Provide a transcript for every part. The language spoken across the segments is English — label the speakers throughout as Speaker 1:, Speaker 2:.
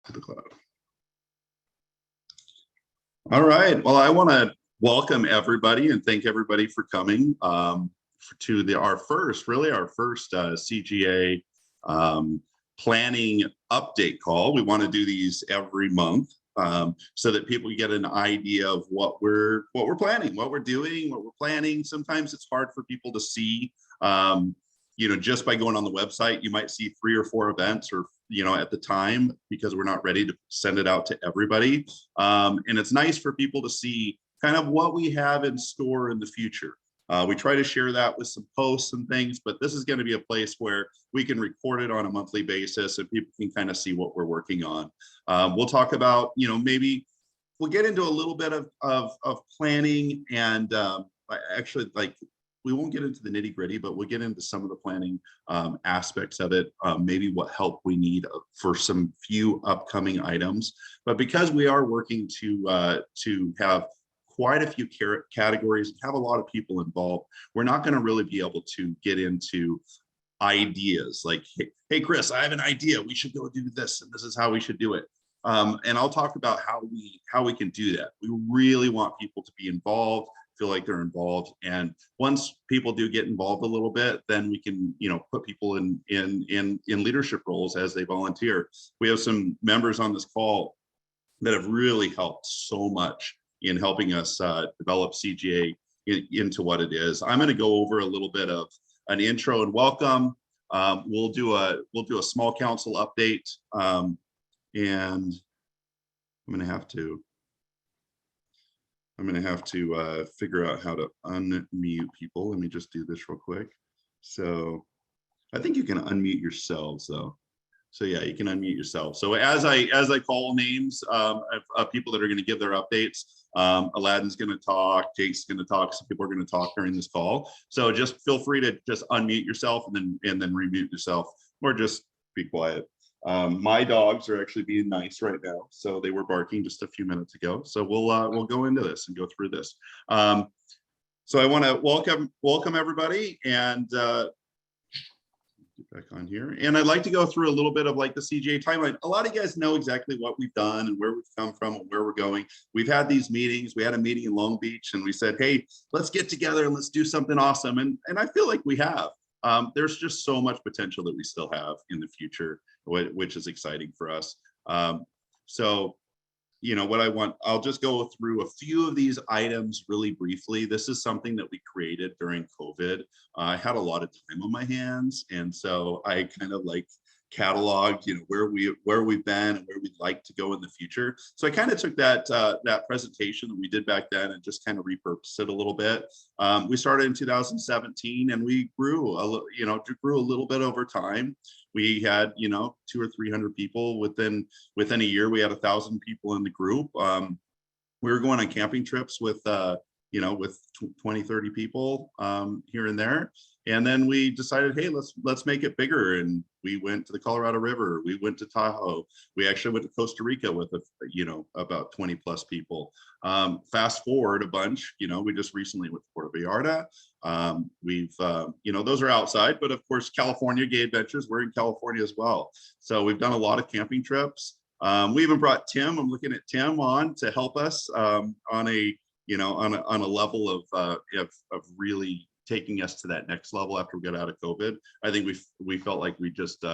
Speaker 1: to the cloud. All right. Well, I want to welcome everybody and thank everybody for coming to our first CGA planning update call. We want to do these every month so that people get an idea of what we're planning, what we're doing, what we're planning. Sometimes it's hard for people to see. Just by going on the website, you might see 3 or 4 events or at the time, because we're not ready to send it out to everybody. And it's nice for people to see kind of what we have in store in the future. We try to share that with some posts and things, but this is going to be a place where we can record it on a monthly basis and people can kind of see what we're working on. We'll talk about, maybe we'll get into a little bit of planning and actually, like, we won't get into the nitty gritty, but we'll get into some of the planning aspects of it, maybe what help we need for some few upcoming items. But because we are working to have quite a few categories, have a lot of people involved, we're not going to really be able to get into ideas like, hey, Chris, I have an idea. We should go do this, and this is how we should do it. And I'll talk about how we can do that. We really want people to be involved, feel like they're involved, and once people do get involved a little bit, then we can put people in leadership roles as they volunteer. We have some members on this call that have really helped so much in helping us develop CGA into what it is. I'm going to go over a little bit of an intro and welcome. We'll do a small council update, and I'm going to have to figure out how to unmute people. Let me just do this real quick. So I think you can unmute yourselves though. So yeah, you can unmute yourself. So as I call names of people that are going to give their updates, Aladdin's going to talk, Jake's going to talk, some people are going to talk during this call. So just feel free to just unmute yourself and then remute yourself, or just be quiet. My dogs are actually being nice right now, so they were barking just a few minutes ago. So we'll go into this and go through this. So I want to welcome everybody and get back on here. And I'd like to go through a little bit of like the Cga timeline. A lot of you guys know exactly what we've done and where we've come from and where we're going. We've had these meetings. We had a meeting in Long Beach and we said, hey, let's get together and let's do something awesome. And I feel like we have. There's just so much potential that we still have in the future, which is exciting for us. So, I'll just go through a few of these items really briefly. This is something that we created during COVID. I had a lot of time on my hands, and so I kind of like cataloged, where we've been and where we'd like to go in the future. So I kind of took that presentation that we did back then and just kind of repurposed it a little bit. We started in 2017 and we grew a little bit over time. We had 200 or 300 people within a year. We had 1,000 people in the group. We were going on camping trips with 20, 30 people here and there. And then we decided, hey, let's make it bigger. And we went to the Colorado River. We went to Tahoe. We actually went to Costa Rica with about 20 plus people. Fast forward a bunch, we just recently went to Puerto Vallarta. Those are outside, but of course, California Gay Adventures, we're in California as well. So we've done a lot of camping trips. We even brought Tim, I'm looking at Tim, on to help us on a level of really taking us to that next level after we got out of COVID. I think we felt like we just,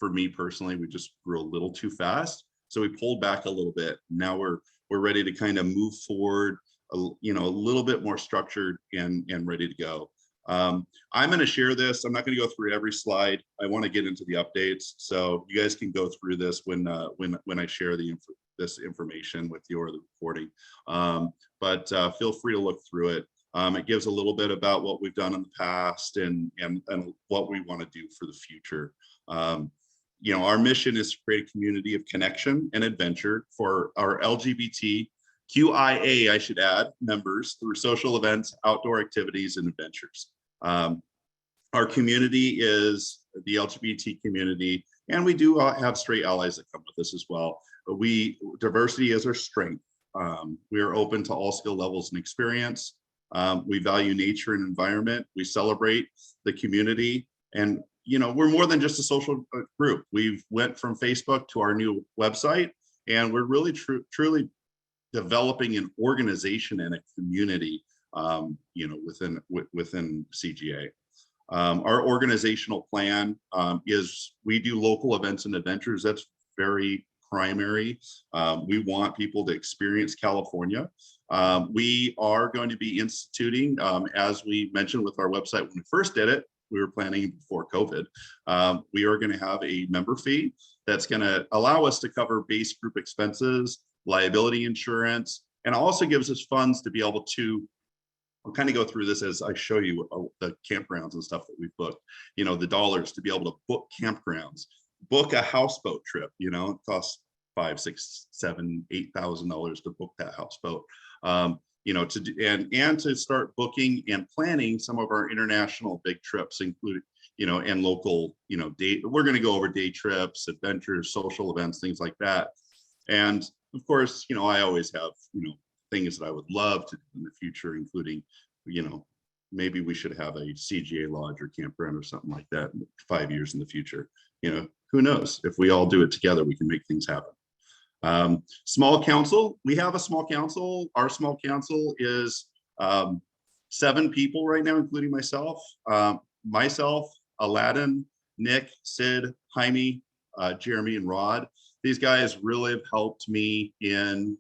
Speaker 1: for me personally, we just grew a little too fast. So we pulled back a little bit. Now we're ready to kind of move forward, a little bit more structured and ready to go. I'm going to share this. I'm not going to go through every slide. I want to get into the updates. So you guys can go through this when I share this information with you or the recording. But feel free to look through it. It gives a little bit about what we've done in the past and what we want to do for the future. Our mission is to create a community of connection and adventure for our LGBTQIA, I should add, members through social events, outdoor activities, and adventures. Our community is the LGBT community, and we do have straight allies that come with us as well. But diversity is our strength. We are open to all skill levels and experience. We value nature and environment. We celebrate the community, and we're more than just a social group. We've went from Facebook to our new website, and we're really truly developing an organization and a community, within CGA. Our organizational plan is we do local events and adventures. That's very primary. We want people to experience California. We are going to be instituting, as we mentioned with our website when we first did it, we were planning before COVID. We are going to have a member fee that's going to allow us to cover base group expenses, liability insurance, and also gives us funds to be able to, I'll kind of go through this as I show you the campgrounds and stuff that we've booked, the dollars to be able to book campgrounds, book a houseboat trip, it costs $5,000, $6,000, $7,000, $8,000 to book that houseboat. To do, and to start booking and planning some of our international big trips, including, and local, day. We're going to go over day trips, adventures, social events, things like that. And of course, I always have, things that I would love to do in the future, including, maybe we should have a CGA lodge or campground or something like that 5 years in the future. Who knows? If we all do it together, we can make things happen. Small council, we have a small council. Our small council is 7 people right now, including myself, Aladdin, Nick, Sid, Jaime, Jeremy, and Rod. These guys really have helped me in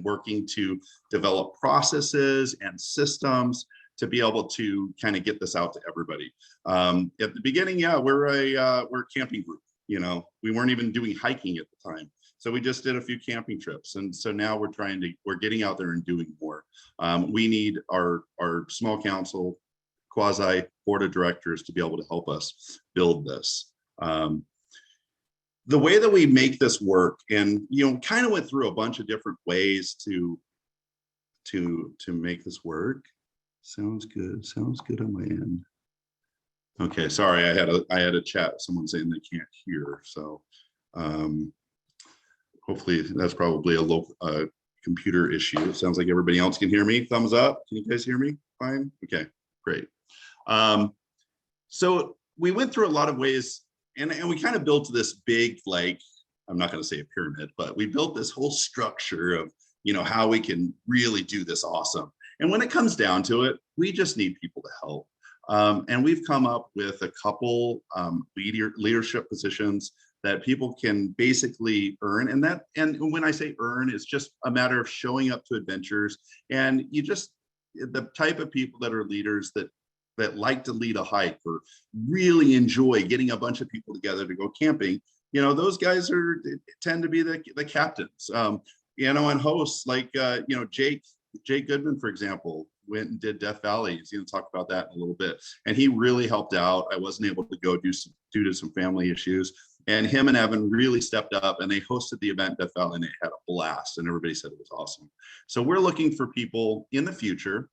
Speaker 1: working to develop processes and systems to be able to kind of get this out to everybody. At the beginning, we're a camping group. We weren't even doing hiking at the time. So we just did a few camping trips. And so now we're getting out there and doing more. We need our small council, quasi board of directors to be able to help us build this. The way that we make this work, and kind of went through a bunch of different ways to make this work. Sounds good on my end. Okay, sorry, I had a chat, someone saying they can't hear, so hopefully that's probably a local computer issue. It sounds like everybody else can hear me. Thumbs up. Can you guys hear me fine? Okay, great. So we went through a lot of ways, and we kind of built this big, like, I'm not going to say a pyramid, but we built this whole structure of, how we can really do this awesome. And when it comes down to it, we just need people to help. And we've come up with a couple leadership positions that people can basically earn. And when I say earn, it's just a matter of showing up to adventures. And the type of people that are leaders that like to lead a hike or really enjoy getting a bunch of people together to go camping, those guys tend to be the captains, and hosts like, Jake Goodman, for example, went and did Death Valley. He's going to talk about that in a little bit. And he really helped out. I wasn't able to go due to some family issues. And him and Evan really stepped up, and they hosted the event Death Valley, and they had a blast, and everybody said it was awesome. So we're looking for people in the future.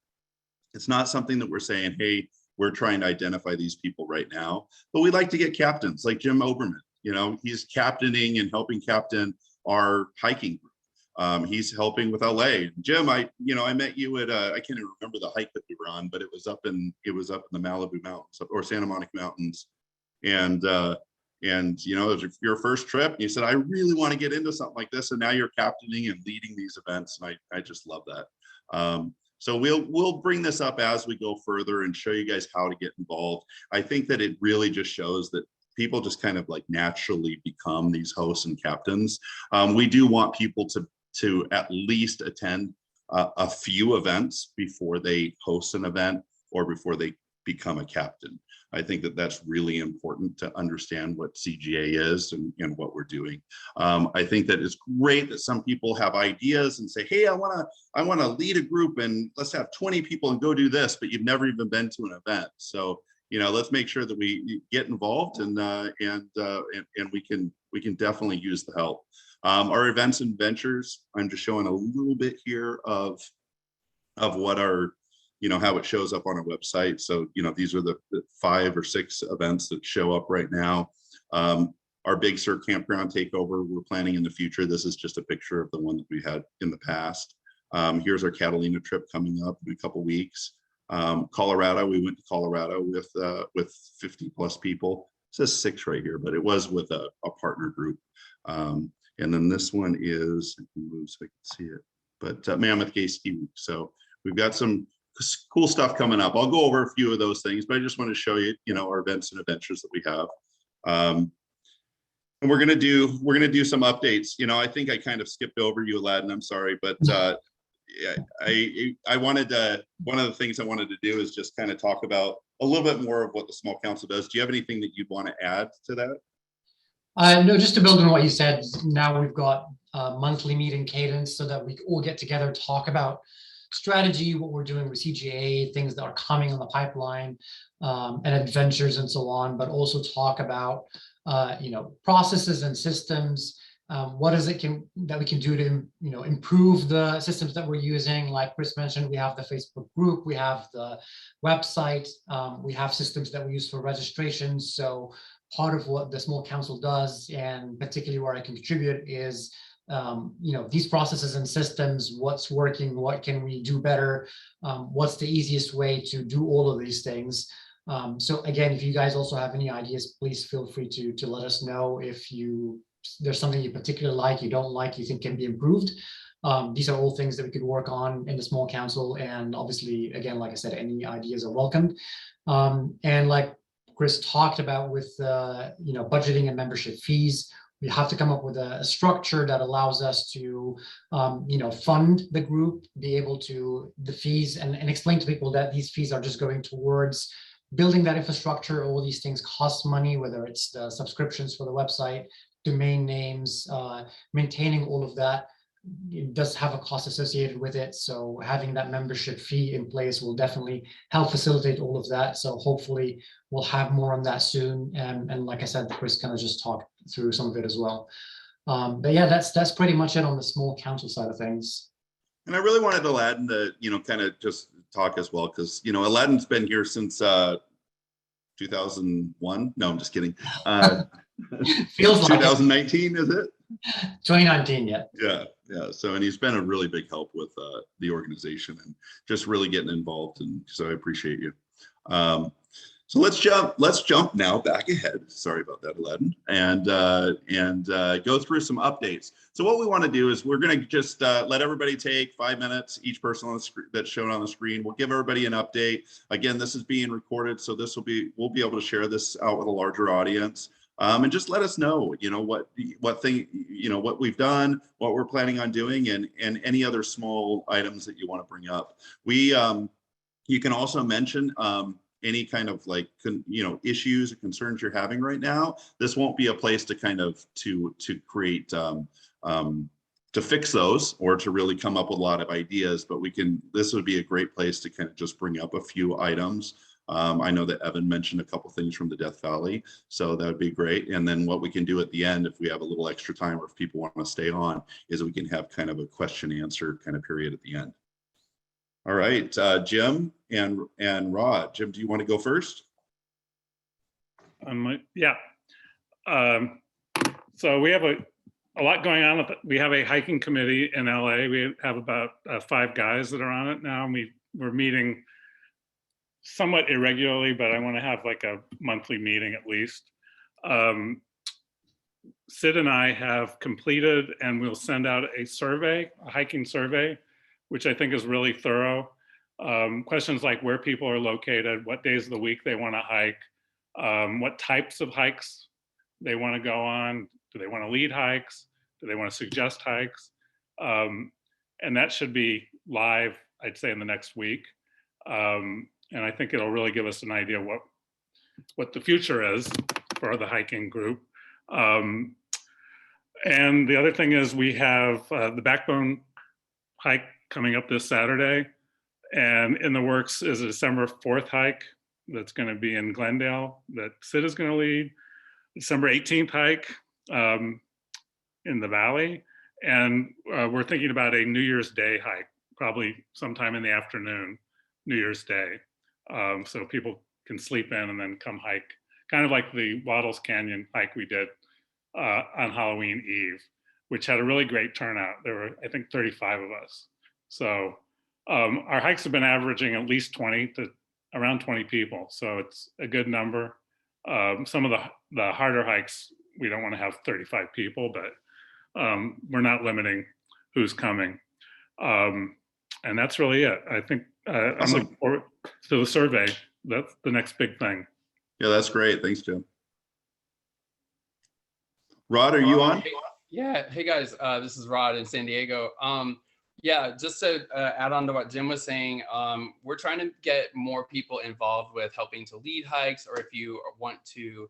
Speaker 1: It's not something that we're saying, hey, we're trying to identify these people right now, but we'd like to get captains like Jim Oberman. He's captaining and helping captain our hiking group. He's helping with LA. Jim, I met you at I can't even remember the hike that we were on, but it was up in the Malibu Mountains or Santa Monica Mountains. And it was your first trip, and you said, I really want to get into something like this. And now you're captaining and leading these events. And I just love that. So we'll bring this up as we go further and show you guys how to get involved. I think that it really just shows that people just kind of like naturally become these hosts and captains. We do want people to at least attend a few events before they host an event or before they become a captain. I think that that's really important to understand what CGA is and what we're doing. I think that it's great that some people have ideas and say, hey, I want to lead a group and let's have 20 people and go do this, but you've never even been to an event. So, let's make sure that we get involved and we can definitely use the help. Our events and ventures, I'm just showing a little bit here of what our, how it shows up on our website. So, these are the 5 or 6 events that show up right now. Our big Sur Campground Takeover, we're planning in the future. This is just a picture of the one that we had in the past. Here's our Catalina trip coming up in a couple weeks. Colorado, we went to Colorado with 50 plus people. says 6 right here, but it was with a partner group. And then this one is, I can move so I can see it, but Mammoth Gay Ski Week. So we've got some cool stuff coming up. I'll go over a few of those things, but I just want to show you, our events and adventures that we have. And we're gonna do some updates. I think I kind of skipped over you, Aladdin. I'm sorry, but yeah, I wanted to. One of the things I wanted to do is just kind of talk about a little bit more of what the small council does. Do you have anything that you'd want to add to that?
Speaker 2: No, just to build on what you said. Now we've got a monthly meeting cadence so that we all get together, talk about strategy, what we're doing with CGA, things that are coming on the pipeline, and adventures and so on, but also talk about processes and systems. What is it that we can do to improve the systems that we're using? Like Chris mentioned, we have the Facebook group, we have the website, we have systems that we use for registration. So part of what the small council does, and particularly where I can contribute, is these processes and systems, what's working, what can we do better, what's the easiest way to do all of these things. So again, if you guys also have any ideas, please feel free to let us know. If there's something you particularly like, you don't like, you think can be improved. These are all things that we could work on in the small council. And obviously, again, like I said, any ideas are welcomed. And like Chris talked about with budgeting and membership fees, we have to come up with a structure that allows us to fund the group, be able to the fees, and explain to people that these fees are just going towards building that infrastructure. All these things cost money, whether it's the subscriptions for the website, domain names, maintaining all of that. It does have a cost associated with it. So having that membership fee in place will definitely help facilitate all of that. So hopefully we'll have more on that soon. And like I said, Chris kind of just talked through some of it as well. But yeah, that's pretty much it on the small council side of things.
Speaker 1: And I really wanted Aladdin to, kind of just talk as well, because, Aladdin's been here since 2001. No, I'm just kidding. Feels 2019, like is it?
Speaker 2: 2019, yeah.
Speaker 1: Yeah. So, and he's been a really big help with the organization and just really getting involved. And so I appreciate you. So let's jump now back ahead. Sorry about that, Aladdin, and go through some updates. So what we want to do is we're going to just let everybody take 5 minutes, each person on the screen that's shown on the screen. We'll give everybody an update. Again, this is being recorded, so we'll be able to share this out with a larger audience. And just let us know, what we've done, what we're planning on doing, and any other small items that you want to bring up. You can also mention any kind of issues or concerns you're having right now. This won't be a place to kind of to create to fix those or to really come up with a lot of ideas, but this would be a great place to kind of just bring up a few items. I know that Evan mentioned a couple things from the Death Valley, so that would be great. And then what we can do at the end, if we have a little extra time or if people want to stay on, is we can have kind of a question answer kind of period at the end. All right, Jim and Rod. Jim, do you want to go first?
Speaker 3: Yeah. So we have a lot going on. We have a hiking committee in LA. We have about 5 guys that are on it now. And we're meeting somewhat irregularly, but I want to have like a monthly meeting at least. Sid and I have completed, and we'll send out a hiking survey, which I think is really thorough. Questions like where people are located, what days of the week they want to hike, what types of hikes they want to go on. Do they want to lead hikes? Do they want to suggest hikes? And that should be live, I'd say, in the next week. And I think it'll really give us an idea what the future is for the hiking group. And the other thing is we have the Backbone hike coming up this Saturday, and in the works is a December 4th hike that's going to be in Glendale that Sid is going to lead. December 18th hike in the Valley, and we're thinking about a New Year's Day hike, probably sometime in the afternoon, New Year's Day, so people can sleep in and then come hike, kind of like the Waddles Canyon hike we did on Halloween Eve, which had a really great turnout. There were, I think, 35 of us. So our hikes have been averaging at least 20 to around 20 people. So it's a good number. Some of the harder hikes, we don't want to have 35 people, but we're not limiting who's coming. And that's really it. I think I'm
Speaker 1: Awesome.
Speaker 3: looking forward to the survey. That's the next big thing.
Speaker 1: Yeah, that's great. Thanks, Jim. Rod, are you on?
Speaker 4: Yeah. Hey guys, this is Rod in San Diego. Yeah, just to add on to what Jim was saying, we're trying to get more people involved with helping to lead hikes, or if you want to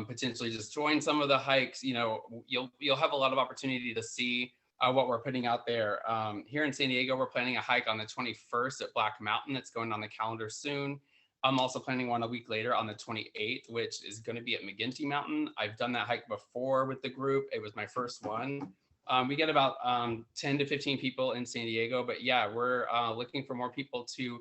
Speaker 4: potentially just join some of the hikes, you know, you'll have a lot of opportunity to see what we're putting out there. Here in San Diego, we're planning a hike on the 21st at Black Mountain. It's going on the calendar soon. I'm also planning one a week later on the 28th, which is going to be at McGinty Mountain. I've done that hike before with the group. It was my first one. We get about 10 to 15 people in San Diego, but yeah, we're looking for more people to,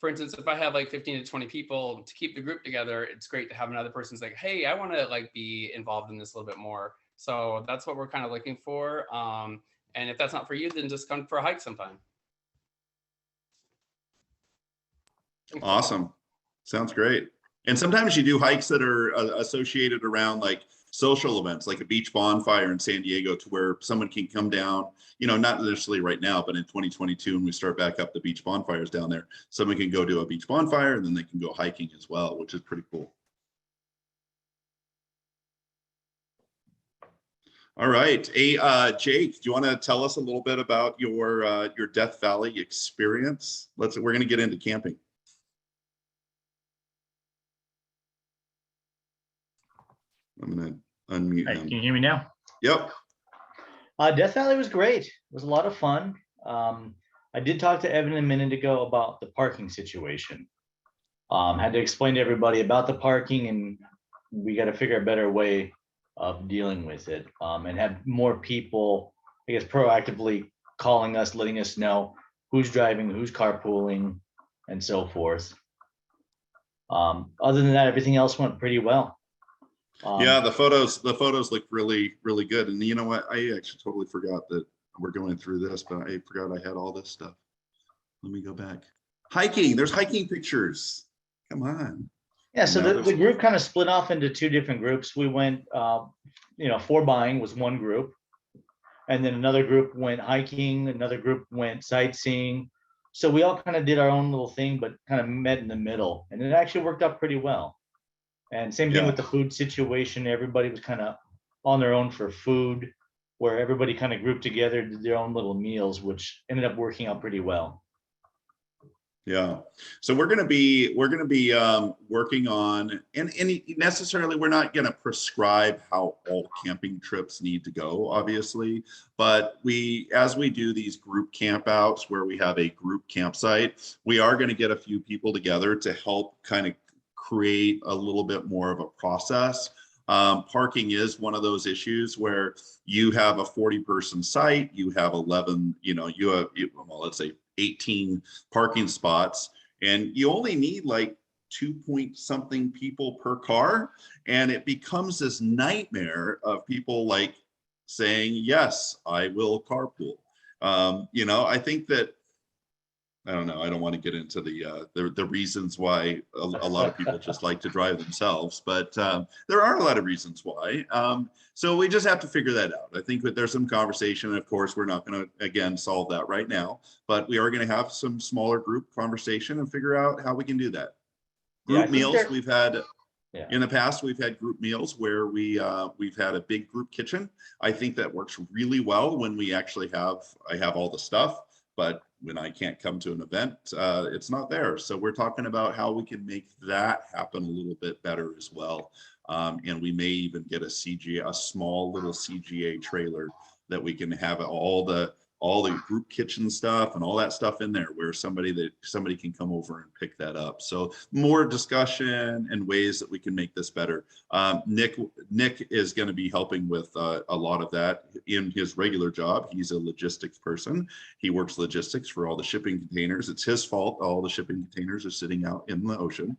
Speaker 4: for instance, if I have like 15 to 20 people to keep the group together, it's great to have another person's like, hey, I want to like be involved in this a little bit more. So that's what we're kind of looking for. And if that's not for you, then just come for a hike sometime.
Speaker 1: Awesome. Sounds great. And sometimes you do hikes that are associated around like social events, like a beach bonfire in San Diego, to where someone can come down, you know, not necessarily right now, but in 2022, when we start back up the beach bonfires down there, someone can go to a beach bonfire and then they can go hiking as well, which is pretty cool. All right. Hey, Jake, do you want to tell us a little bit about your Death Valley experience? We're going to get into camping. I'm going to unmute
Speaker 5: Right,
Speaker 1: him.
Speaker 5: can you hear me now?
Speaker 1: Yep.
Speaker 5: Death Valley was great. It was a lot of fun. I did talk to Evan a minute ago about the parking situation. Had to explain to everybody about the parking, and we got to figure a better way of dealing with it, and have more people, I guess, proactively calling us, letting us know who's driving, who's carpooling, and so forth. Other than that, everything else went pretty well.
Speaker 1: Yeah, the photos look really, really good. And you know what? I actually totally forgot that we're going through this, but I forgot I had all this stuff. Let me go back. Hiking, there's hiking pictures. Come on.
Speaker 5: Yeah, so the group kind of split off into two different groups. We went, you know, for buying was one group, and then another group went hiking, another group went sightseeing. So we all kind of did our own little thing, but kind of met in the middle, and it actually worked out pretty well. And same thing with the food situation. Everybody was kind of on their own for food, where everybody kind of grouped together, did their own little meals, which ended up working out pretty well.
Speaker 1: Yeah. So we're going to be working on, and necessarily we're not going to prescribe how all camping trips need to go, obviously, but as we do these group campouts where we have a group campsite, we are going to get a few people together to help kind of create a little bit more of a process. Parking is one of those issues where you have a 40-person site, you have 11, you know, well, let's say 18 parking spots, and you only need like 2-point-something people per car. And it becomes this nightmare of people like saying, yes, I will carpool. You know, I think that, I don't know. I don't want to get into the reasons why a lot of people just like to drive themselves, but there are a lot of reasons why. So we just have to figure that out. I think that there's some conversation. Of course, we're not going to, again, solve that right now, but we are going to have some smaller group conversation and figure out how we can do that. Group meals we've had. Yeah. In the past, we've had group meals where we've had a big group kitchen. I think that works really well when we actually I have all the stuff, but when I can't come to an event, it's not there. So we're talking about how we can make that happen a little bit better as well. And we may even get a small little CGA trailer that we can have all the group kitchen stuff and all that stuff in there, where somebody can come over and pick that up. So more discussion and ways that we can make this better. Nick is going to be helping with a lot of that in his regular job. He's a logistics person. He works logistics for all the shipping containers. It's his fault all the shipping containers are sitting out in the ocean.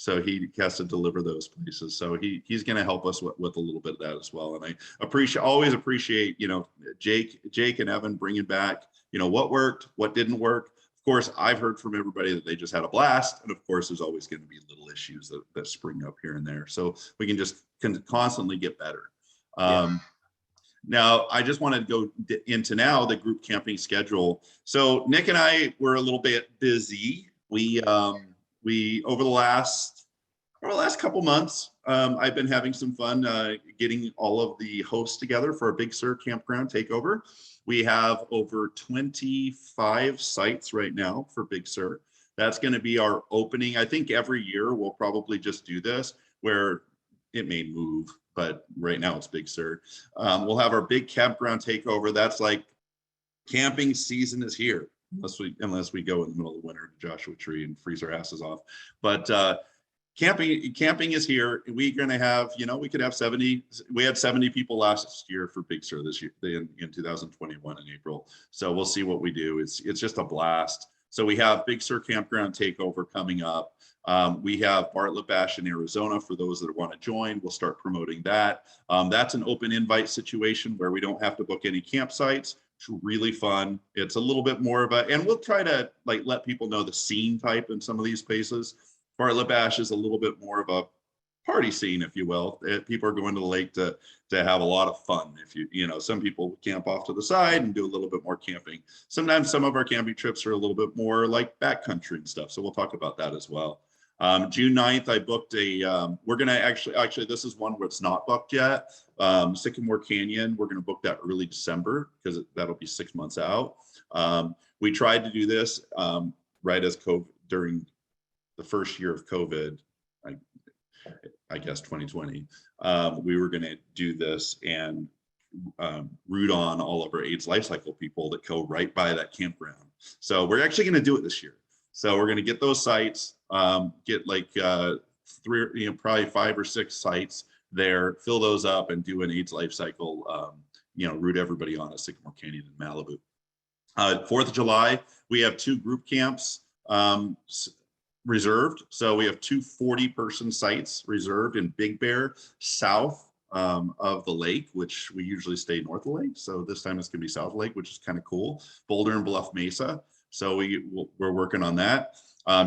Speaker 1: So he has to deliver those places. So he's going to help us with a little bit of that as well. And I always appreciate, you know, Jake and Evan bringing back, you know, what worked, what didn't work. Of course, I've heard from everybody that they just had a blast. And of course, there's always going to be little issues that spring up here and there. So we can just constantly get better. Now, I just wanted to go into now the group camping schedule. So Nick and I were a little bit busy. We over the last couple months, I've been having some fun getting all of the hosts together for a big Sur Campground Takeover. We have over 25 sites right now for Big Sur. That's going to be our opening. I think every year we'll probably just do this, where it may move, but right now it's Big Sur. We'll have our big campground takeover. That's like camping season is here, unless we go in the middle of the winter to Joshua Tree and freeze our asses off. But camping is here. We're going to have, we could have 70. We had 70 people last year for Big Sur this year in 2021 in April. So we'll see what we do. It's just a blast. So we have Big Sur Campground Takeover coming up. We have Bartlett Bash in Arizona for those that want to join. We'll start promoting that. That's an open invite situation where we don't have to book any campsites. It's really fun. It's a little bit more of and we'll try to let people know the scene type in some of these places. Bartlett Bash is a little bit more of a party scene, if you will. People are going to the lake to have a lot of fun. Some people camp off to the side and do a little bit more camping. Sometimes some of our camping trips are a little bit more like backcountry and stuff. So we'll talk about that as well. June 9th, I booked we're going to actually, this is one where it's not booked yet. Sycamore Canyon, we're going to book that early December because that'll be 6 months out. We tried to do this right as COVID, during the first year of COVID, I guess 2020. We were going to do this and root on all of our AIDS life cycle people that go right by that campground. So we're actually going to do it this year. So we're going to get those sites, get probably 5 or 6 sites there, fill those up and do an AIDS life cycle, route everybody on a Sycamore Canyon in Malibu. 4th of July, we have 2 group camps reserved. So we have 2 40-person sites reserved in Big Bear, south of the lake, which we usually stay north of the lake. So this time it's going to be south of the lake, which is kind of cool. Boulder and Bluff Mesa. So we're working on that.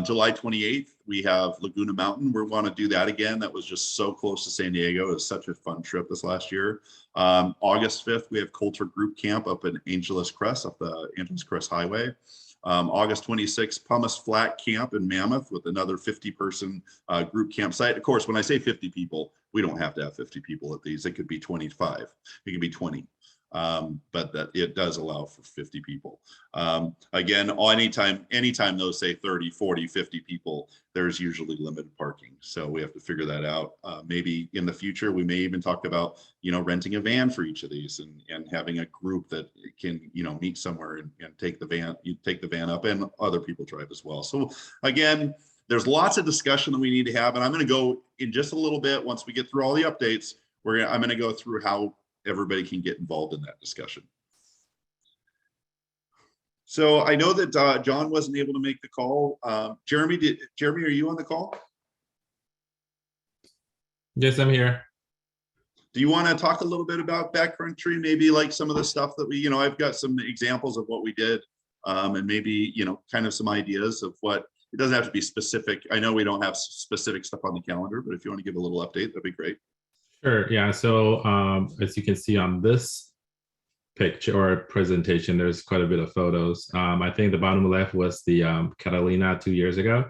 Speaker 1: July 28th, we have Laguna Mountain. We want to do that again. That was just so close to San Diego. It was such a fun trip this last year. August 5th, we have Coulter Group Camp up in Angeles Crest, up the Angeles Crest Highway. August 26th, Pumice Flat Camp in Mammoth with another 50-person group campsite. Of course, when I say 50 people, we don't have to have 50 people at these. It could be 25. It could be 20. But that it does allow for 50 people. Again, anytime those say 30, 40, 50 people, there's usually limited parking. So we have to figure that out. Maybe in the future, we may even talk about, renting a van for each of these and having a group that can, meet somewhere and take the van up, and other people drive as well. So again, there's lots of discussion that we need to have. And I'm going to go in just a little bit, once we get through all the updates, I'm going to go through how everybody can get involved in that discussion. So I know that John wasn't able to make the call. Jeremy, are you on the call?
Speaker 6: Yes, I'm here.
Speaker 1: Do you want to talk a little bit about backcountry? Maybe like some of the stuff that we, I've got some examples of what we did, and maybe, kind of some ideas of what, it doesn't have to be specific. I know we don't have specific stuff on the calendar, but if you want to give a little update, that'd be great.
Speaker 6: Sure. Yeah. So as you can see on this picture or presentation, there's quite a bit of photos. I think the bottom left was the Catalina 2 years ago.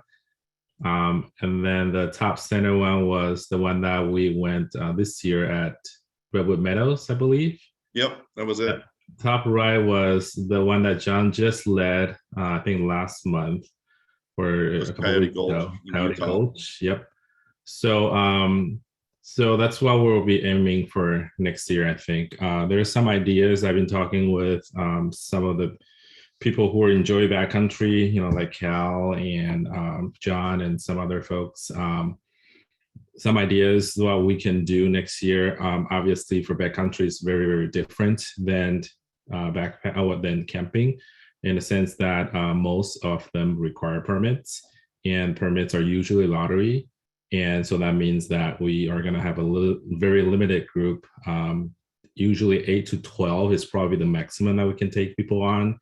Speaker 6: And then the top center one was the one that we went this year at Redwood Meadows, I believe.
Speaker 1: Yep, that was it.
Speaker 6: Top right was the one that John just led, I think last month, or a couple weeks ago. Coyote Gulch. Yep. So that's what we'll be aiming for next year, I think. There are some ideas. I've been talking with some of the people who enjoy backcountry, like Cal and John and some other folks. Some ideas what we can do next year. Obviously, for backcountry, it's very, very different than than camping, in the sense that most of them require permits, and permits are usually lottery. And so that means that we are going to have a very limited group. Usually 8 to 12 is probably the maximum that we can take people on.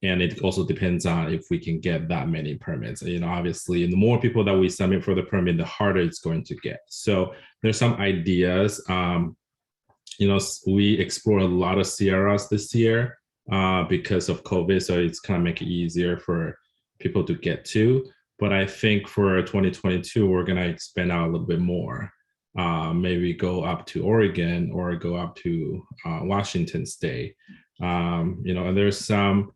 Speaker 6: And it also depends on if we can get that many permits. You know, obviously, and the more people that we submit for the permit, the harder it's going to get. So there's some ideas. You know, we explore a lot of Sierras this year because of COVID. So it's kind of make it easier for people to get to. But I think for 2022, we're going to expand out a little bit more. Maybe go up to Oregon or go up to Washington State. You know, and there's some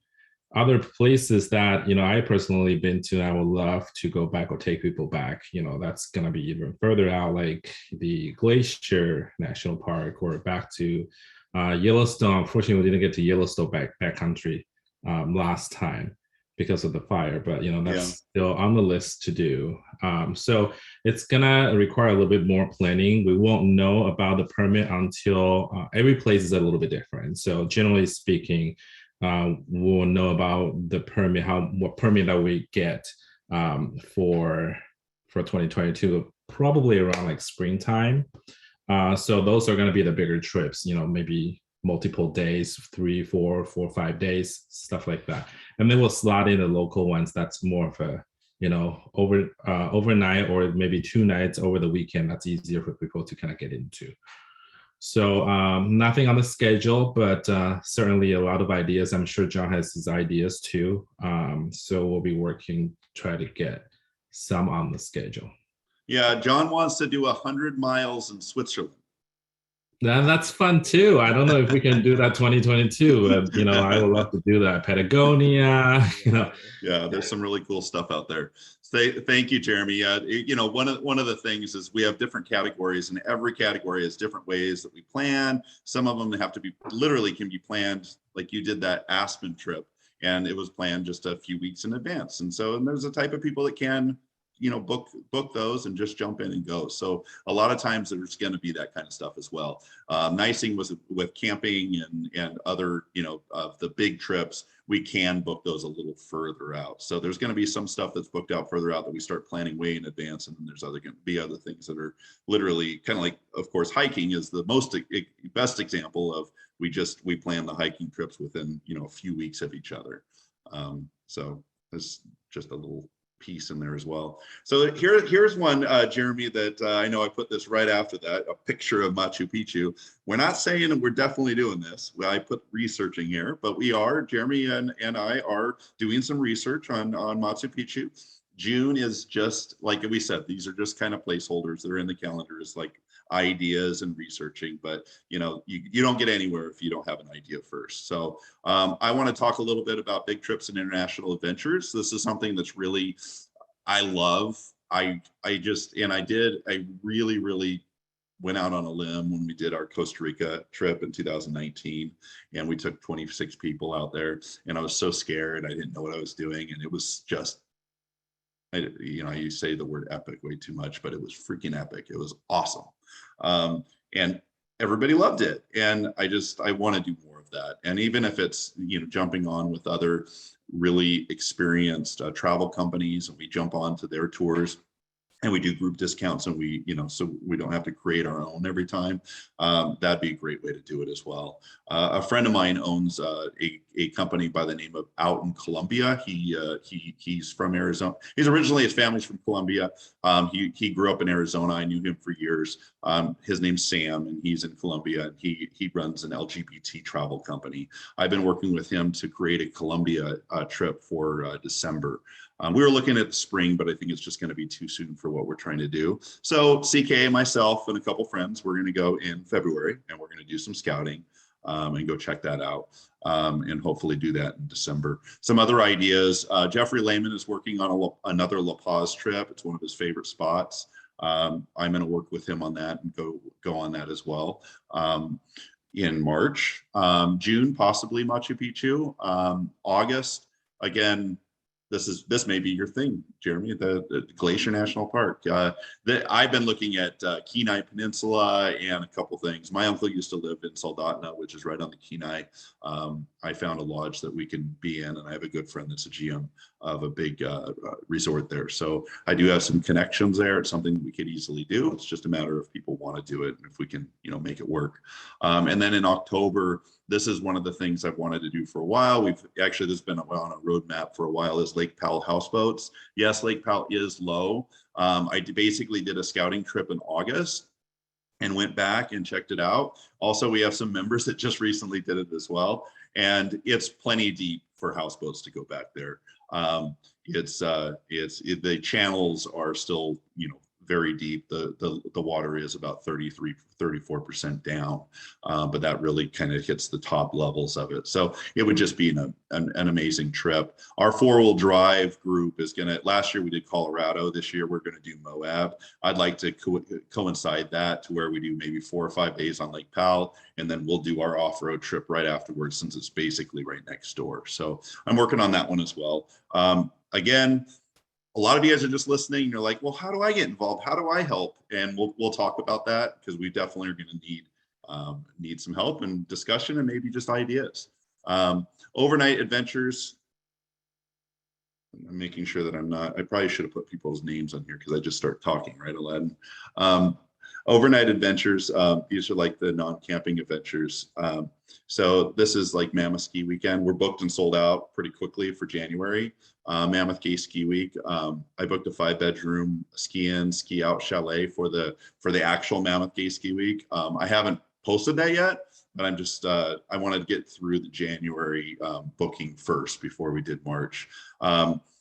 Speaker 6: other places that, you know, I personally been to, I would love to go back or take people back. You know, that's going to be even further out, like the Glacier National Park or back to Yellowstone. Unfortunately, we didn't get to Yellowstone backcountry last time because of the fire, but, you know, that's still on the list to do. So it's going to require a little bit more planning. We won't know about the permit until every place is a little bit different. So generally speaking, we'll know about the permit, what permit that we get for 2022, probably around like springtime. So those are going to be the bigger trips, you know, maybe multiple days, 3, 4, 5 days, stuff like that. And then we'll slot in the local ones. That's more of a, you know, overnight or maybe 2 nights over the weekend. That's easier for people to kind of get into. So nothing on the schedule, but certainly a lot of ideas. I'm sure John has his ideas too. So we'll be working, try to get some on the schedule.
Speaker 1: Yeah, John wants to do 100 miles in Switzerland.
Speaker 6: That's fun too. I don't know if we can do that 2022, but you know, I would love to do that. Patagonia, you know.
Speaker 1: Yeah, there's some really cool stuff out there. Thank you, Jeremy. You know, one of the things is we have different categories, and every category has different ways that we plan. Some of them have to be literally can be planned, like you did that Aspen trip, and it was planned just a few weeks in advance. And so, and there's a type of people that can, you know, book those and just jump in and go. So a lot of times there's going to be that kind of stuff as well. Nice thing was with camping and other, you know, the big trips, we can book those a little further out. So there's going to be some stuff that's booked out further out that we start planning way in advance. And then there's going to be other things that are literally kind of like, of course, hiking is the best example of we plan the hiking trips within, you know, a few weeks of each other. So there's just a little piece in there as well. So here's one, Jeremy, that I know I put this right after that, a picture of Machu Picchu. We're not saying that we're definitely doing this. I put researching here, but we are, Jeremy and I are doing some research on Machu Picchu. June is just, like we said, these are just kind of placeholders that are in the calendar, is like ideas and researching, but you know, you don't get anywhere if you don't have an idea first. So I want to talk a little bit about big trips and international adventures. This is something that's really, I love. I really went out on a limb when we did our Costa Rica trip in 2019, and we took 26 people out there, and I was so scared. I didn't know what I was doing, and it was just, you know, you say the word epic way too much, but it was freaking epic. It was awesome. And everybody loved it. And I want to do more of that. And even if it's, you know, jumping on with other really experienced travel companies, and we jump onto their tours, and we do group discounts, and we, you know, so we don't have to create our own every time. That'd be a great way to do it as well. A friend of mine owns a company by the name of Out in Colombia. He's from Arizona. He's originally, his family's from Colombia. He grew up in Arizona. I knew him for years. His name's Sam, and he's in Colombia. And he runs an LGBT travel company. I've been working with him to create a Colombia trip for December. We were looking at the spring, but I think it's just going to be too soon for what we're trying to do. So CK, myself, and a couple friends, we're going to go in February, and we're going to do some scouting and go check that out, and hopefully do that in December. Some other ideas. Jeffrey Lehman is working on another La Paz trip. It's one of his favorite spots. I'm going to work with him on that and go on that as well. In March, June, possibly Machu Picchu. August, again, this may be your thing, Jeremy, the Glacier National Park. I've been looking at Kenai Peninsula and a couple things. My uncle used to live in Soldotna, which is right on the Kenai. I found a lodge that we can be in, and I have a good friend that's a GM of a big resort there. So I do have some connections there. It's something that we could easily do. It's just a matter of people want to do it, and if we can, you know, make it work. And then in October, this is one of the things I've wanted to do for a while. This has been on a roadmap for a while, is Lake Powell houseboats. Yes, Lake Powell is low. Basically did a scouting trip in August and went back and checked it out. Also, we have some members that just recently did it as well. And it's plenty deep for houseboats to go back there. The channels are still, very deep. The water is about 34% down, but that really kind of hits the top levels of it. So it would just be an amazing trip. Our 4-wheel drive group is last year we did Colorado. This year we're gonna do Moab. I'd like to coincide that to where we do maybe 4 or 5 days on Lake Powell, and then we'll do our off-road trip right afterwards, since it's basically right next door. So I'm working on that one as well. Again, a lot of you guys are just listening. You're like, well, how do I get involved? How do I help? And we'll talk about that, because we definitely are going to need some help and discussion, and maybe just ideas. Overnight adventures. I'm making sure that I probably should have put people's names on here, because I just start talking, right, Aladdin? Overnight adventures. These are like the non-camping adventures. So this is like Mammoth Ski Weekend. We're booked and sold out pretty quickly for January. Mammoth Gay Ski Week. I booked a 5-bedroom ski in, ski out chalet for the actual Mammoth Gay Ski Week. I haven't posted that yet, but I'm just I wanted to get through the January booking first before we did March.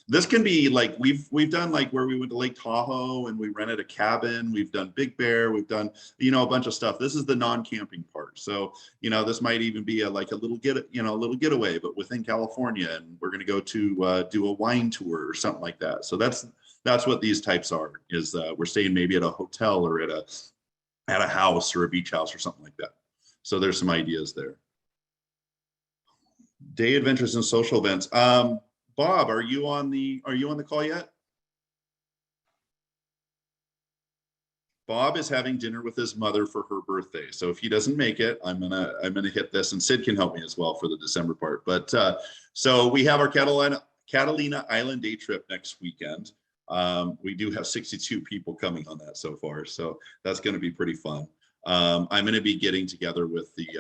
Speaker 1: This can be like, we've done like where we went to Lake Tahoe and we rented a cabin. We've done Big Bear. We've done, a bunch of stuff. This is the non-camping part. So, this might even be a little getaway, but within California, and we're going to go to do a wine tour or something like that. So that's what these types are, is we're staying maybe at a hotel or at a house or a beach house or something like that. So there's some ideas there. Day adventures and social events. Bob, are you on the call yet? Bob is having dinner with his mother for her birthday. So if he doesn't make it, I'm gonna hit this, and Sid can help me as well for the December part. But so we have our Catalina Island day trip next weekend. We do have 62 people coming on that so far, so that's going to be pretty fun. I'm going to be getting together with the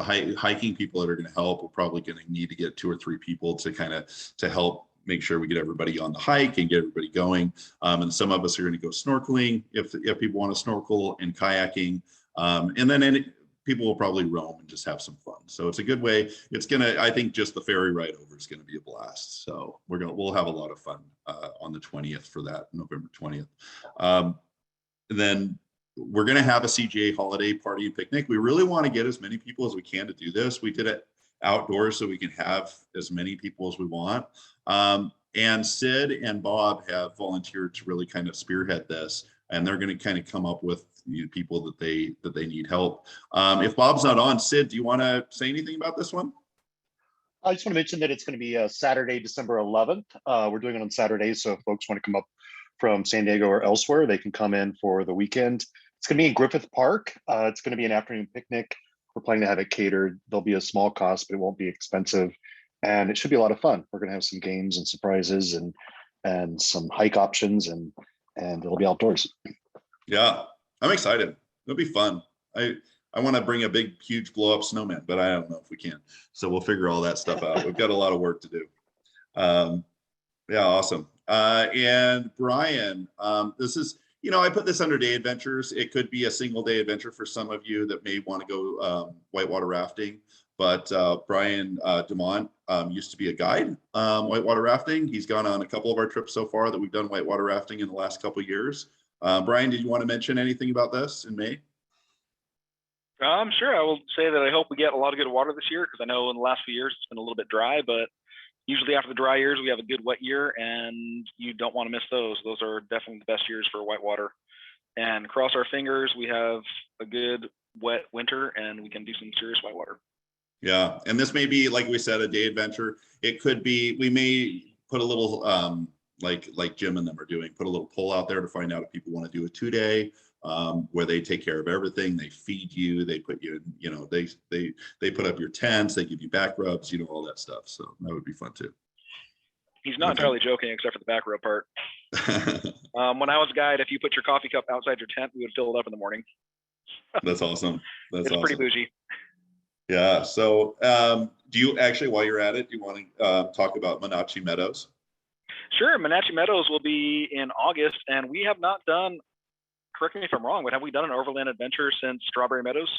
Speaker 1: hiking people that are going to help. We're probably going to need to get 2 or 3 people to help make sure we get everybody on the hike and get everybody going. And some of us are going to go snorkeling if people want to snorkel, and kayaking. And then people will probably roam and just have some fun. So it's a good way. I think just the ferry ride over is going to be a blast. So we'll have a lot of fun on the 20th for that, November 20th. And then we're going to have a CGA holiday party and picnic. We really want to get as many people as we can to do this. We did it outdoors so we can have as many people as we want. And Sid and Bob have volunteered to really kind of spearhead this, and they're going to kind of come up with people that they need help. If Bob's not on, Sid, do you want to say anything about this one?
Speaker 7: I just want to mention that it's going to be Saturday, December 11th. We're doing it on Saturdays, so if folks want to come up from San Diego or elsewhere, they can come in for the weekend. It's going to be in Griffith Park. It's going to be an afternoon picnic. We're planning to have it catered. There'll be a small cost, but it won't be expensive. And it should be a lot of fun. We're going to have some games and surprises and some hike options, and it'll be outdoors.
Speaker 1: Yeah, I'm excited. It'll be fun. I want to bring a big, huge blow up snowman, but I don't know if we can. So we'll figure all that stuff out. We've got a lot of work to do. Yeah, awesome. And Brian, this is, I put this under day adventures. It could be a single day adventure for some of you that may want to go whitewater rafting. But Brian DeMont used to be a guide whitewater rafting. He's gone on a couple of our trips so far that we've done whitewater rafting in the last couple of years. Brian, did you want to mention anything about this in May?
Speaker 8: Sure. I will say that I hope we get a lot of good water this year, because I know in the last few years it's been a little bit dry, but usually after the dry years, we have a good wet year, and you don't want to miss those. Those are definitely the best years for whitewater. And cross our fingers, we have a good wet winter and we can do some serious whitewater.
Speaker 1: Yeah, and this may be, like we said, a day adventure. It could be, we may put a little, like Jim and them are doing, put a little poll out there to find out if people want to do a 2-day, where they take care of everything. They feed you, they put you in, they put up your tents, they give you back rubs, all that stuff. So that would be fun too.
Speaker 8: He's not entirely joking, except for the back rub part. When I was a guide, if you put your coffee cup outside your tent, we would fill it up in the morning.
Speaker 1: That's awesome. That's
Speaker 8: It's pretty
Speaker 1: awesome.
Speaker 8: bougie.
Speaker 1: Yeah. So do you actually, while you're at it, do you want to talk about Monachi Meadows?
Speaker 8: Sure. Monachi Meadows will be in August, and we have not done, correct me if I'm wrong, but have we done an overland adventure since Strawberry Meadows?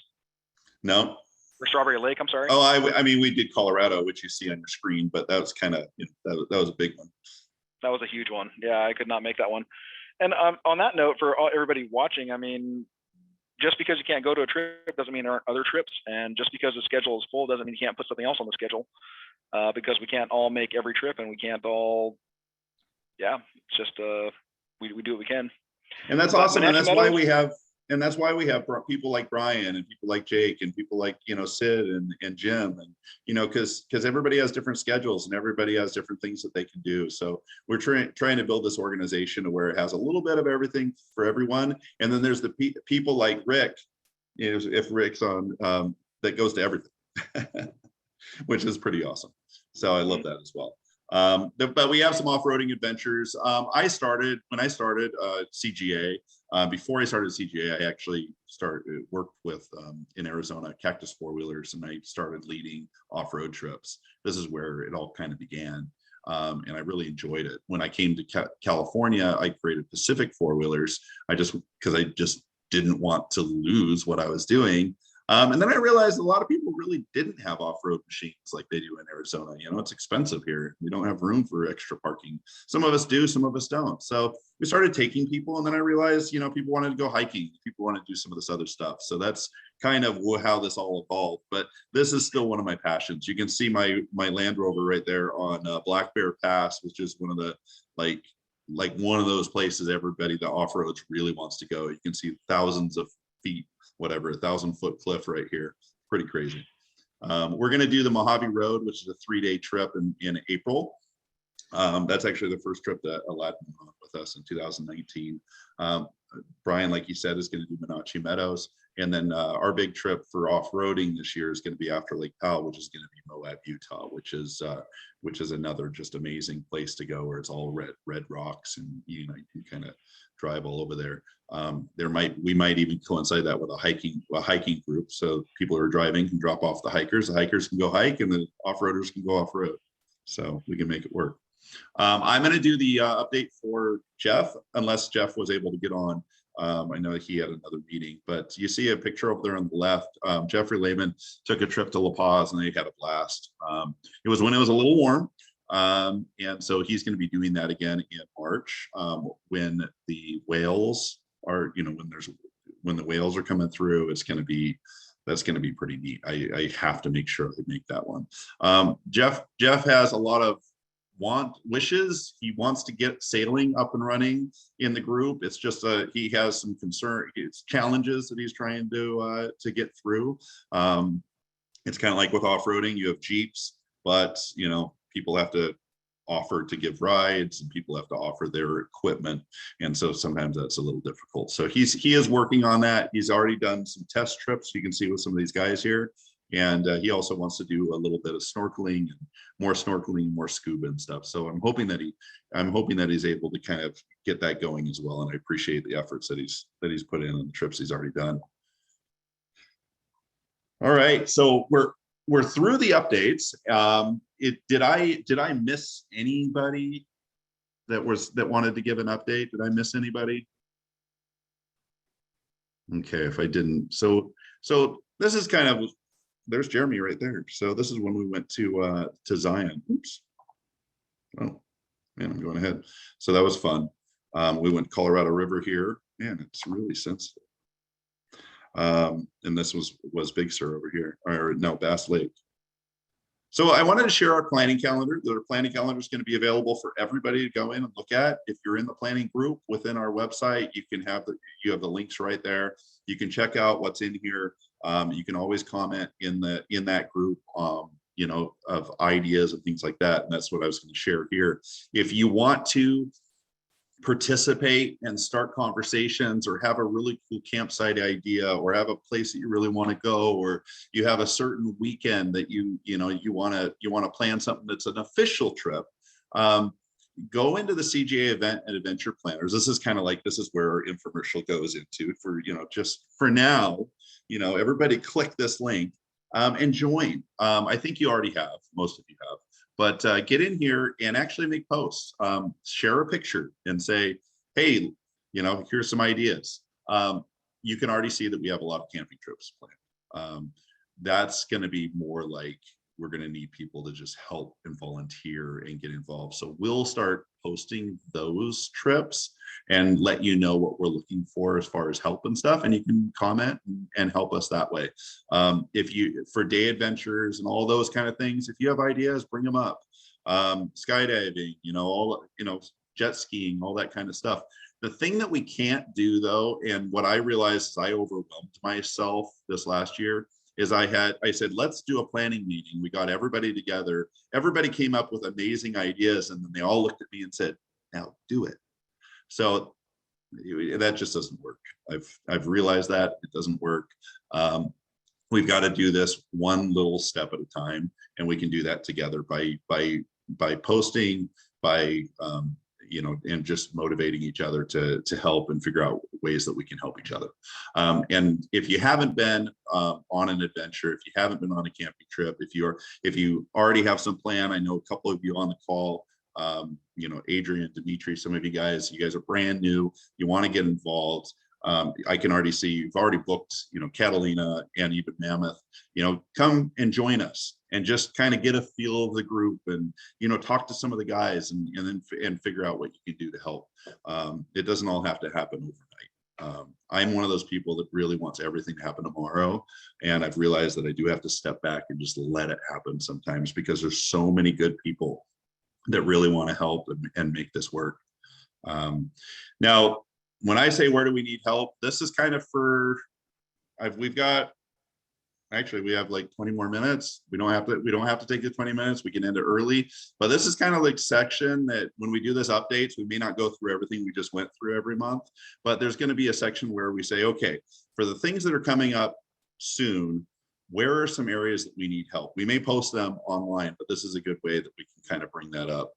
Speaker 1: No.
Speaker 8: Or Strawberry Lake, I'm sorry.
Speaker 1: Oh, I mean, we did Colorado, which you see on your screen, but that was kind of, that was a big one.
Speaker 8: That was a huge one. Yeah, I could not make that one. And on that note, for everybody watching, I mean, just because you can't go to a trip doesn't mean there aren't other trips. And just because the schedule is full doesn't mean you can't put something else on the schedule, because we can't all make every trip, and we can't all, yeah, it's just, we do what we can.
Speaker 1: And that's
Speaker 8: But
Speaker 1: awesome. And
Speaker 8: Monachi
Speaker 1: that's why
Speaker 8: Meadows-
Speaker 1: we have people like Brian and people like Jake and people like, Sid and Jim, and, because everybody has different schedules and everybody has different things that they can do. So we're trying to build this organization to where it has a little bit of everything for everyone. And then there's the people like Rick, if Rick's on, that goes to everything, which is pretty awesome. So I love that as well. But we have some off-roading adventures. When I started CGA, before I started CGA, I actually worked with in Arizona Cactus four-wheelers, and I started leading off-road trips. This is where it all kind of began, and I really enjoyed it. When I came to California, I created Pacific four-wheelers. Because I just didn't want to lose what I was doing. And then I realized a lot of people really didn't have off-road machines like they do in Arizona. It's expensive here. We don't have room for extra parking. Some of us do, some of us don't. So we started taking people, and then I realized, people wanted to go hiking. People want to do some of this other stuff. So that's kind of how this all evolved. But this is still one of my passions. You can see my Land Rover right there on Black Bear Pass, which is one of the like one of those places everybody that off-roads really wants to go. You can see thousands of feet, whatever, 1,000-foot cliff right here. Pretty crazy. We're going to do the Mojave Road, which is a 3-day trip in April. That's actually the first trip that Aladdin went on with us in 2019. Brian, like you said, is going to do Monachi Meadows. And then our big trip for off-roading this year is going to be after Lake Powell, which is going to be Moab, Utah, which is another just amazing place to go, where it's all red rocks, and you can kind of drive all over there. We might even coincide that with a hiking group, so people who are driving can drop off the hikers can go hike, and the off-roaders can go off-road, so we can make it work. I'm going to do the update for Jeff, unless Jeff was able to get on. I know he had another meeting, but you see a picture over there on the left. Jeffrey Lehman took a trip to La Paz, and they had a blast. It was when it was a little warm. And so he's going to be doing that again in March, when the whales are, when the whales are coming through. That's going to be pretty neat. I have to make sure I make that one. Jeff has a lot of wishes. He wants to get sailing up and running in the group. It's just he has some challenges that he's trying to get through. It's kind of like with off-roading, you have Jeeps, but people have to offer to give rides, and people have to offer their equipment, and so sometimes that's a little difficult. So he is working on that. He's already done some test trips, you can see with some of these guys here, and he also wants to do a little bit of snorkeling, more scuba and stuff. So I'm hoping that he's able to kind of get that going as well, and I appreciate the efforts that he's put in on the trips he's already done. All right, so we're through the updates. Did I miss anybody that wanted to give an update? Did I miss anybody? Okay, if I didn't, so this is kind of, there's Jeremy right there. So this is when we went to Zion. Oops. Oh man, I'm going ahead. So that was fun. We went Colorado River here. Man, it's really sensitive. And this was Big Sur over here, or no, Bass Lake. So I wanted to share our planning calendar. The planning calendar is going to be available for everybody to go in and look at. If you're in the planning group within our website, you have the links right there. You can check out what's in here. You can always comment in that group, of ideas and things like that. And that's what I was going to share here. If you want to participate and start conversations, or have a really cool campsite idea, or have a place that you really want to go, or you have a certain weekend that you want to plan something that's an official trip, go into the CGA event and adventure planners. This is kind of like, this is where our infomercial goes into for, just for now, everybody click this link and join. I think you already have, most of you have, but get in here and actually make posts, share a picture and say, hey, here's some ideas. You can already see that we have a lot of camping trips planned. That's going to be more like, we're going to need people to just help and volunteer and get involved. So we'll start posting those trips and let you know what we're looking for as far as help and stuff. And you can comment and help us that way. For day adventures and all those kind of things, if you have ideas, bring them up. Skydiving, jet skiing, all that kind of stuff. The thing that we can't do though, and what I realized is I overwhelmed myself this last year, is I said, let's do a planning meeting. We got everybody together. Everybody came up with amazing ideas, and then they all looked at me and said, now do it. So that just doesn't work. I've realized that it doesn't work. We've got to do this one little step at a time, and we can do that together by posting, by and just motivating each other to help and figure out ways that we can help each other. And if you haven't been on an adventure, if you haven't been on a camping trip, if you already have some plan, I know a couple of you on the call, Adrian, Dimitri, some of you guys are brand new, you want to get involved. I can already see you've already booked, Catalina and even Mammoth, come and join us and just kind of get a feel of the group and, talk to some of the guys and figure out what you can do to help. It doesn't all have to happen overnight. I'm one of those people that really wants everything to happen tomorrow. And I've realized that I do have to step back and just let it happen sometimes, because there's so many good people that really want to help and make this work. Now, when I say, where do we need help? This is kind of we have like 20 more minutes. We don't have to take the 20 minutes. We can end it early, but this is kind of like section that when we do this updates, we may not go through everything we just went through every month, but there's going to be a section where we say, okay, for the things that are coming up soon, where are some areas that we need help? We may post them online, but this is a good way that we can kind of bring that up.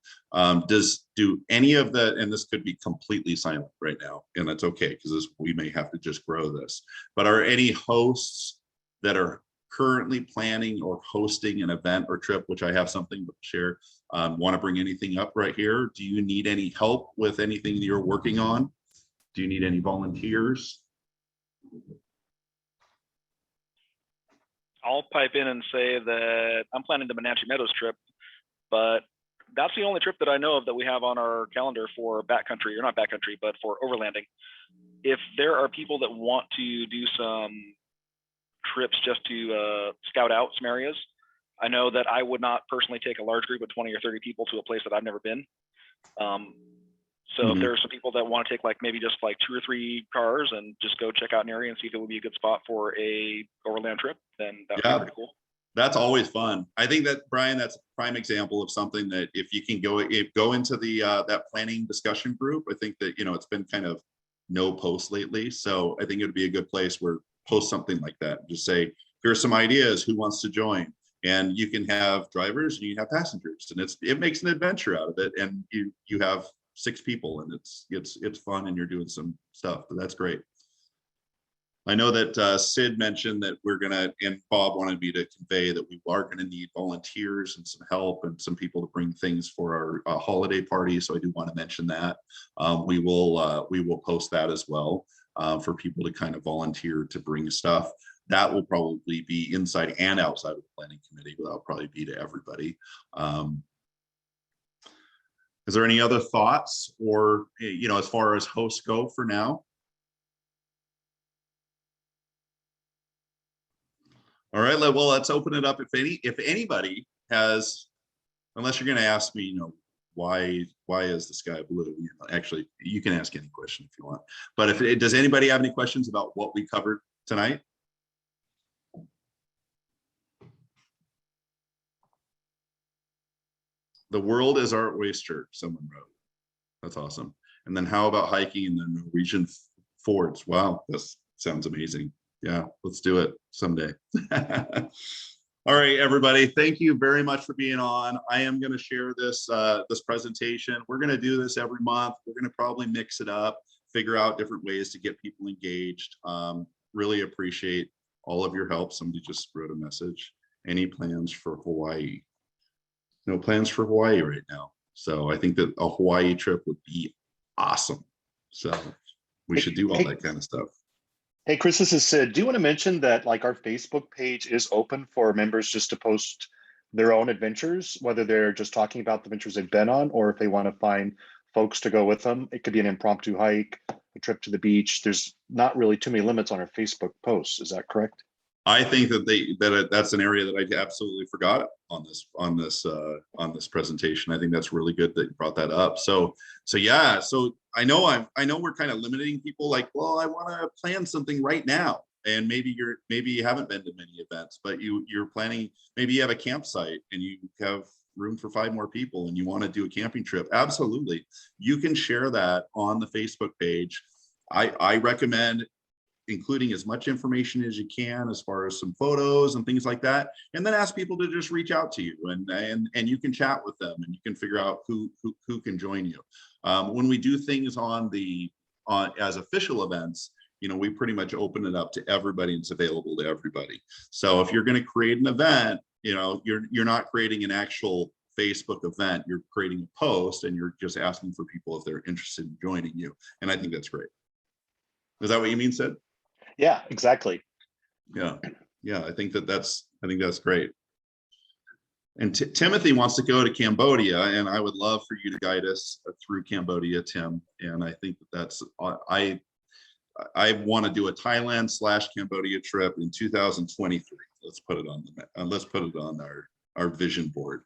Speaker 1: Do any of the, and this could be completely silent right now, and that's okay, because we may have to just grow this, but are any hosts that are currently planning or hosting an event or trip, which I have something to share, want to bring anything up right here? Do you need any help with anything that you're working on? Do you need any volunteers?
Speaker 8: I'll pipe in and say that I'm planning the Menanche Meadows trip, but that's the only trip that I know of that we have on our calendar for backcountry, or not backcountry, but for overlanding. If there are people that want to do some trips just to scout out some areas, I know that I would not personally take a large group of 20 or 30 people to a place that I've never been. So if there are some people that want to take maybe just 2 or 3 cars and just go check out an area and see if it would be a good spot for a overland trip, then that would be pretty cool.
Speaker 1: That's always fun. I think that, Brian, that's a prime example of something that if you can go into the that planning discussion group. I think that it's been kind of no post lately, so I think it would be a good place where post something like that. Just say, here's some ideas, who wants to join? And you can have drivers and you have passengers, and it makes an adventure out of it, and you have 6 people, and it's fun, and you're doing some stuff. But that's great. I know that Sid mentioned that and Bob wanted me to convey that we are going to need volunteers and some help and some people to bring things for our holiday party. So I do want to mention that. We will post that as well for people to kind of volunteer to bring stuff. That will probably be inside and outside of the planning committee, but that'll probably be to everybody. Is there any other thoughts, or as far as hosts go for now? All right, well, let's open it up. If anybody has, unless you're going to ask me, why is the sky blue? Actually, you can ask any question if you want. But does anybody have any questions about what we covered tonight? The world is our oyster, someone wrote. That's awesome. And then how about hiking in the Norwegian fords? Wow, this sounds amazing. Yeah, let's do it someday. All right, everybody. Thank you very much for being on. I am going to share this this presentation. We're going to do this every month. We're going to probably mix it up, figure out different ways to get people engaged. Really appreciate all of your help. Somebody just wrote a message. Any plans for Hawaii? No plans for Hawaii right now. So I think that a Hawaii trip would be awesome. So we should do all that kind of stuff.
Speaker 7: Hey, Chris, this is Sid. Do you want to mention that like our Facebook page is open for members just to post their own adventures, whether they're just talking about the adventures they've been on, or if they want to find folks to go with them? It could be an impromptu hike, a trip to the beach. There's not really too many limits on our Facebook posts. Is that correct?
Speaker 1: I think that that's an area that I absolutely forgot on this presentation. I think that's really good that you brought that up. So yeah. So I know we're kind of limiting people. Like, well, I want to plan something right now, and maybe you haven't been to many events, but you're planning. Maybe you have a campsite and you have room for 5 more people, and you want to do a camping trip. Absolutely, you can share that on the Facebook page. I recommend including as much information as you can as far as some photos and things like that, and then ask people to just reach out to you, and you can chat with them, and you can figure out who can join you. When we do things on as official events, we pretty much open it up to everybody, and it's available to everybody. So if you're going to create an event, you're not creating an actual Facebook event, you're creating a post, and you're just asking for people if they're interested in joining you. And I think that's great. Is that what you mean, Sid?
Speaker 7: Yeah, exactly.
Speaker 1: Yeah. I think that's great. And Timothy wants to go to Cambodia, and I would love for you to guide us through Cambodia, Tim. And I think that's I want to do a Thailand/Cambodia trip in 2023. Let's put it on our vision board.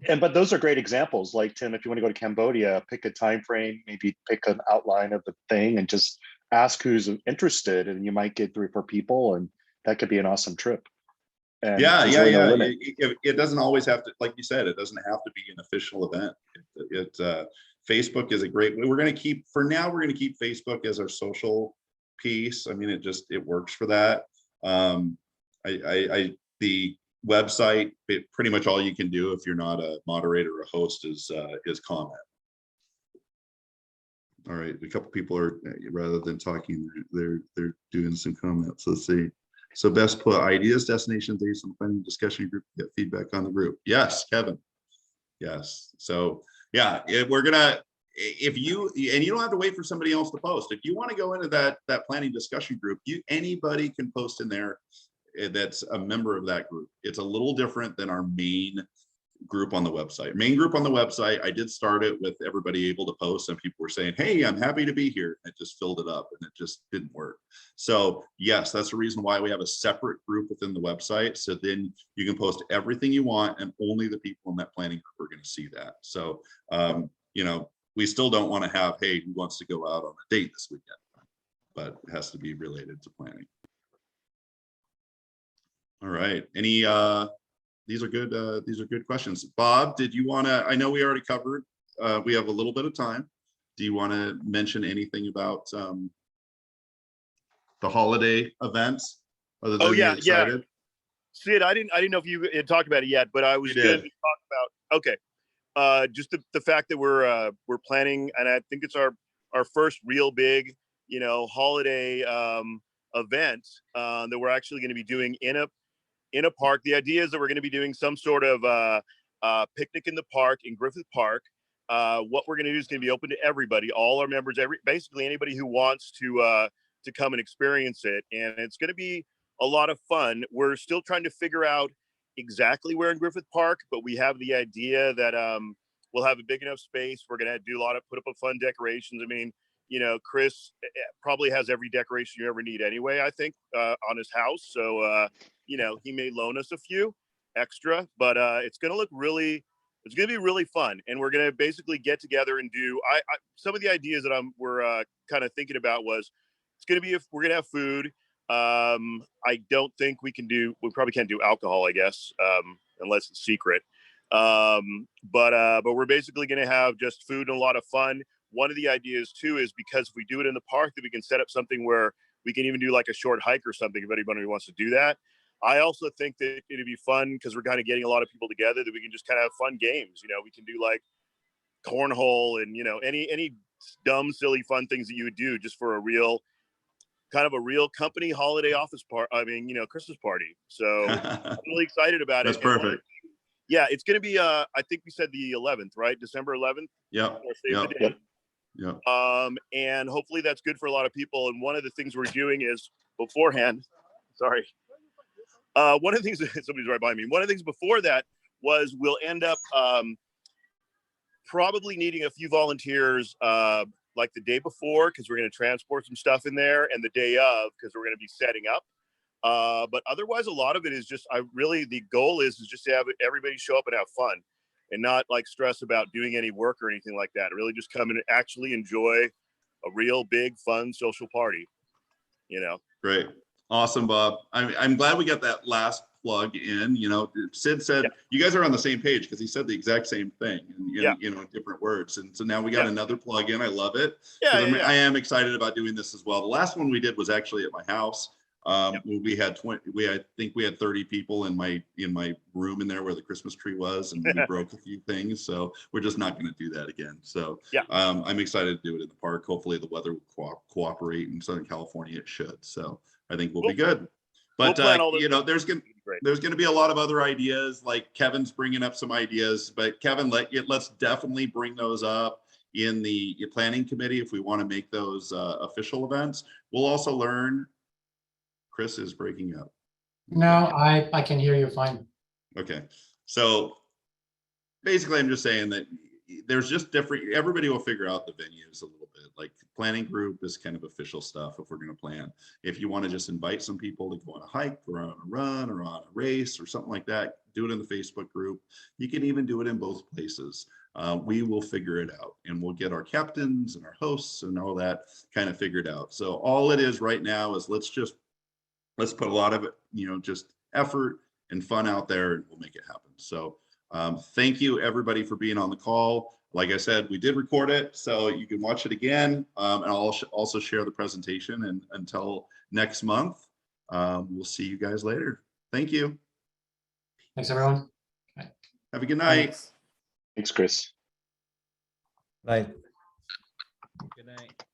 Speaker 7: But those are great examples. Like, Tim, if you want to go to Cambodia, pick a time frame, maybe pick an outline of the thing, and just ask who's interested, and you might get 3 or 4 people, and that could be an awesome trip. And
Speaker 1: yeah.
Speaker 7: really no limit.
Speaker 1: It doesn't always have to, like you said, it doesn't have to be an official event. Facebook is a great way. We're going to keep Facebook as our social piece. I mean, it works for that. The website, pretty much all you can do if you're not a moderator or a host is comment. All right, a couple people are, rather than talking, they're doing some comments. Let's see. So best put ideas, destinations, dates, and planning discussion group, get feedback on the group. Yes, Kevin. Yes. So yeah, we're gonna, and you don't have to wait for somebody else to post. If you want to go into that planning discussion group, anybody can post in there that's a member of that group. It's a little different than our main group on the website. I did start it with everybody able to post, and people were saying, hey, I'm happy to be here. It just filled it up, and it just didn't work. So yes, that's the reason why we have a separate group within the website. So then you can post everything you want, and only the people in that planning group are going to see that. So we still don't want to have, hey, who wants to go out on a date this weekend? But it has to be related to planning. All right. These are good questions. Bob, did you want to, I know we already covered, we have a little bit of time. Do you want to mention anything about the holiday events? Other than
Speaker 9: yeah. Sid, I didn't know if you had talked about it yet, but I was going to talk about, okay. Just the fact that we're planning, and I think it's our first real big, holiday event that we're actually going to be doing in a park. The idea is that we're going to be doing some sort of picnic in the park in Griffith Park. What we're going to do is going to be open to everybody, all our members, basically anybody who wants to come and experience it. And it's going to be a lot of fun. We're still trying to figure out exactly where in Griffith Park, but we have the idea that we'll have a big enough space. We're going to do put up a fun decorations. I mean, Chris probably has every decoration you ever need anyway, I think, on his house. So, he may loan us a few extra, but it's going to be really fun. And we're going to basically get together and do, some of the ideas that we're kind of thinking about was, it's going to be, we're going to have food. I don't think we probably can't do alcohol, I guess, unless it's secret. But we're basically going to have just food and a lot of fun. One of the ideas too is, because if we do it in the park, that we can set up something where we can even do like a short hike or something if anybody wants to do that. I also think that it'd be fun because we're kind of getting a lot of people together that we can just kind of have fun games. We can do like cornhole and any dumb, silly, fun things that you would do just for a real company holiday office Christmas party. So I'm really excited about
Speaker 1: That's
Speaker 9: it.
Speaker 1: perfect.
Speaker 9: Yeah, it's going to be I think we said the 11th, right? December 11th.
Speaker 1: Yep.
Speaker 9: Save the date.
Speaker 1: Yep.
Speaker 9: And hopefully that's good for a lot of people. And one of the things we're doing is beforehand. Sorry. One of the things somebody's right behind me. One of the things before that was we'll end up probably needing a few volunteers like the day before because we're going to transport some stuff in there, and the day of because we're going to be setting up. But otherwise, a lot of it is just the goal is just to have everybody show up and have fun, and not like stress about doing any work or anything like that. Really, just come and actually enjoy a real big fun social party.
Speaker 1: Great. Awesome, Bob. I'm glad we got that last plug in. Sid said you guys are on the same page because he said the exact same thing in different words. And so now we got another plug in. I love it. I am excited about doing this as well. The last one we did was actually at my house. We had 20. I think we had 30 people in my room in there where the Christmas tree was, and we broke a few things. So we're just not going to do that again. So I'm excited to do it in the park. Hopefully the weather will cooperate in Southern California. It should. So I think we'll be good. But there's going to be a lot of other ideas. Like Kevin's bringing up some ideas, but Kevin, let's definitely bring those up in the planning committee if we want to make those official events. We'll also learn. Chris is breaking up.
Speaker 2: No, I can hear you fine.
Speaker 1: Okay. So basically I'm just saying that there's just different, everybody will figure out the venues a little bit. Like planning group is kind of official stuff if we're going to plan. If you want to just invite some people to go on a hike or on a run or on a race or something like that, do it in the Facebook group. You can even do it in both places. We will figure it out, and we'll get our captains and our hosts and all that kind of figured out. So all it is right now is let's put a lot of it, just effort and fun out there, and we'll make it happen. So thank you everybody for being on the call. Like I said, we did record it, so you can watch it again. And I'll also share the presentation. And until next month, we'll see you guys later. Thank you.
Speaker 2: Thanks, everyone.
Speaker 1: Have a good night.
Speaker 7: Thanks, Chris.
Speaker 10: Bye.
Speaker 11: Good night.